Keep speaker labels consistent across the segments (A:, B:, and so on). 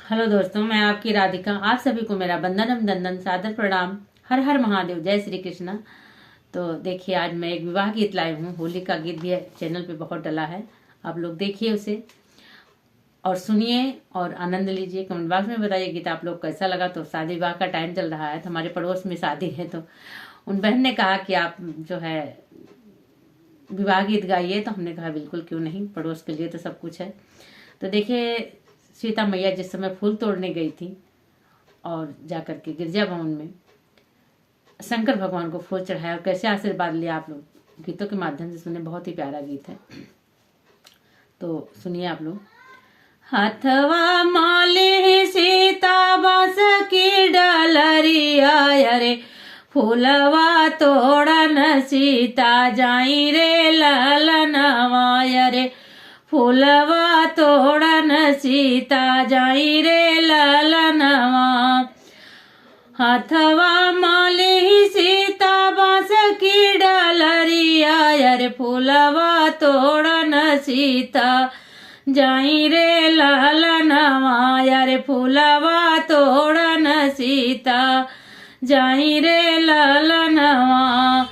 A: Hello दोस्तों, मैं आपकी राधिका। आप सभी को मेरा वंदन अभिनंदन सादर प्रणाम। हर हर महादेव, जय श्री कृष्णा। तो देखिए, आज मैं एक विवाह गीत लाई हूँ। होली का गीत भी चैनल पे बहुत डला है, आप लोग देखिए उसे और सुनिए और आनंद लीजिए। कमेंट बॉक्स में बताइए गीत आप लोग कैसा लगा। तो शादी विवाह का टाइम चल रहा है, तो हमारे पड़ोस में शादी है, तो उन बहन ने कहा कि आप जो है विवाह गीत गाइए। तो हमने कहा बिल्कुल, क्यों नहीं, पड़ोस के लिए तो सब कुछ है। तो देखिए, सीता मैया जिस समय फूल तोड़ने गई थी और जाकर के गिरजा भवन में शंकर भगवान को फूल चढ़ाया और कैसे आशीर्वाद लिया, आप लोग गीतों के माध्यम से सुने। बहुत ही प्यारा गीत है, तो सुनिए आप लोग। हथवा माली सीता बास की डलरिया रे, फूलवा तोड़न सीता जाई रे ललनवा रे, फूलवा तोड़न सीता जाई रे ललनवा। हथवा माली सीता बास की डलरिया रे, फूलवा तोड़न सीता जाई रे ललनवा रे, फूलवा तोड़न सीता जाई रे ललनवा।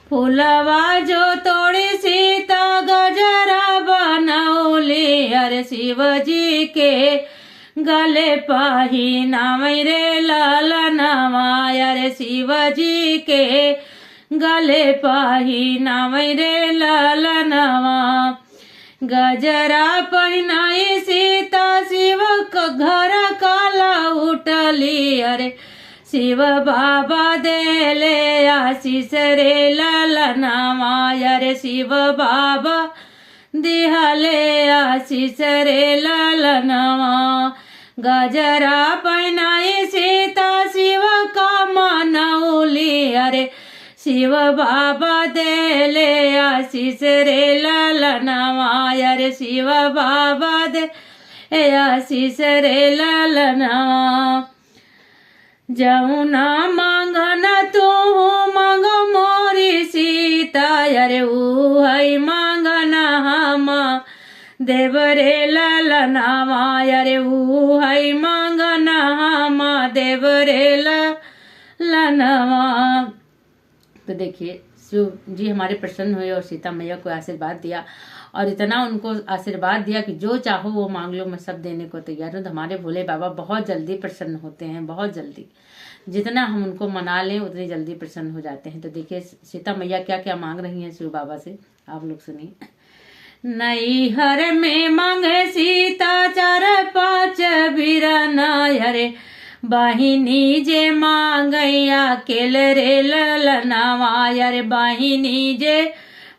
A: फूलवा जो तोड़ी सीता गजरा बनौली, अरे शिव जी के गले पाही नाम रे ललनवा, अरे शिव जी के गले पाही नाम रे ललनवा। गजरा पहनाई सीता शिव घर काला उठली, अरे शिव बाबा देले आशीष रे ललनवा, अरे शिव बाबा दिहले आशीष रे ललनवा। गजरा पहनाई सीता शिव का मनौली, अरे शिव बाबा देले आशीष रे ललनवा, अरे शिव बाबा दे आशीष रे ललनवा। जमुना मांगन तू मांग मोरी सीता, अरे ऊ है मांगन हम देव रे ललनवा, अरे ऊ है मांगन हम देव रे ललनवा। तो देखिए, शिव जी हमारे प्रसन्न हुए और सीता मैया को आशीर्वाद दिया और इतना उनको आशीर्वाद दिया कि जो चाहो वो मांग लो, मैं सब देने को तैयार हूँ। तो हमारे भोले बाबा बहुत जल्दी प्रसन्न होते हैं, बहुत जल्दी। जितना हम उनको मना लें उतनी जल्दी प्रसन्न हो जाते हैं। तो देखिए, सीता मैया क्या क्या मांग रही हैं शिव बाबा से, आप लोग सुनिए। नई हर में मांगे सीता 4-5 बिरना, अरे बाहिनी जे मांगैया केल रे ललनवा, अरे बाहिनी जे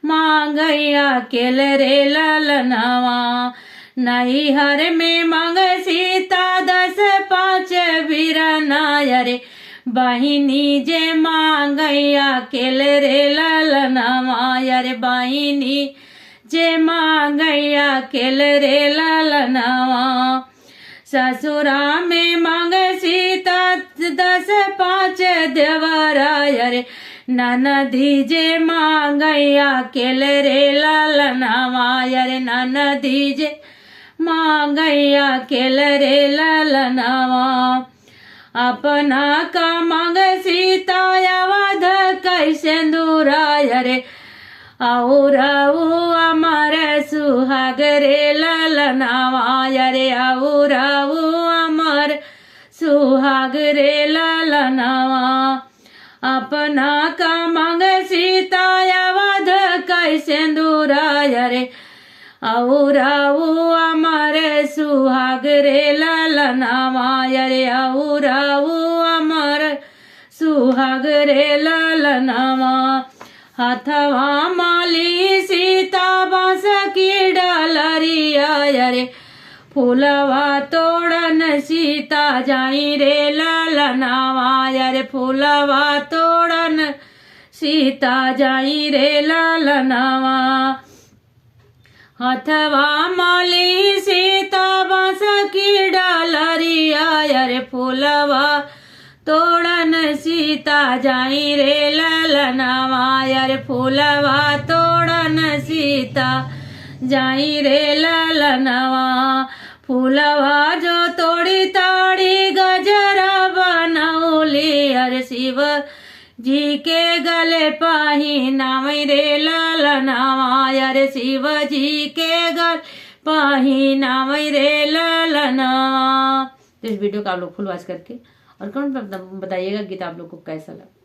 A: मांगैया केल रे ललनवा। नई हर में मांगे सीता 10-5 बिरना, अरे बाहिनी जे मांगैया केल रे ललनवा, अरे बाहिनी जे मांगैया केल रे ललनवा। ससुरा में मांगे सीता 10-5 देवरा, अरे ननदी जे मांगैया केल रे ललनवा, अरे ननदी जे मांगैया केल रे ललनवा। अपना का मांग सीता अवध कैसे दूरा, अरे और अमर सुहाग रे ललनवा, अरे और अमर सुहाग रे ललनवा। अपना का मांग सीता अवध कैसे दूरा, अरे और अमर सुहाग रे ललनवा, अरे और अमर सुहाग रे ललनवा। हथवा माली सीता बास की डलरिया, अरे फूलवा तोड़न सीता जाई रे ललनवा, अरे फूलवा तोड़न सीता जाई रे ललनवा। हथवा माली सीता बास की डलरिया, अरे फूलवा तोड़न सीता जाई रे ललनवा, अरे फूलवा तोड़न सीता जाई रे ललनवा। फूलवा जो तोड़ी ता जी के गले पहिनाव रे ललनवा, अरे शिव जी के गले पहिनाव रे ललनवा। तो इस वीडियो को आप लोग फुल वॉच करके और कमेंट में बताइएगा गीत आप लोग को कैसा लगा।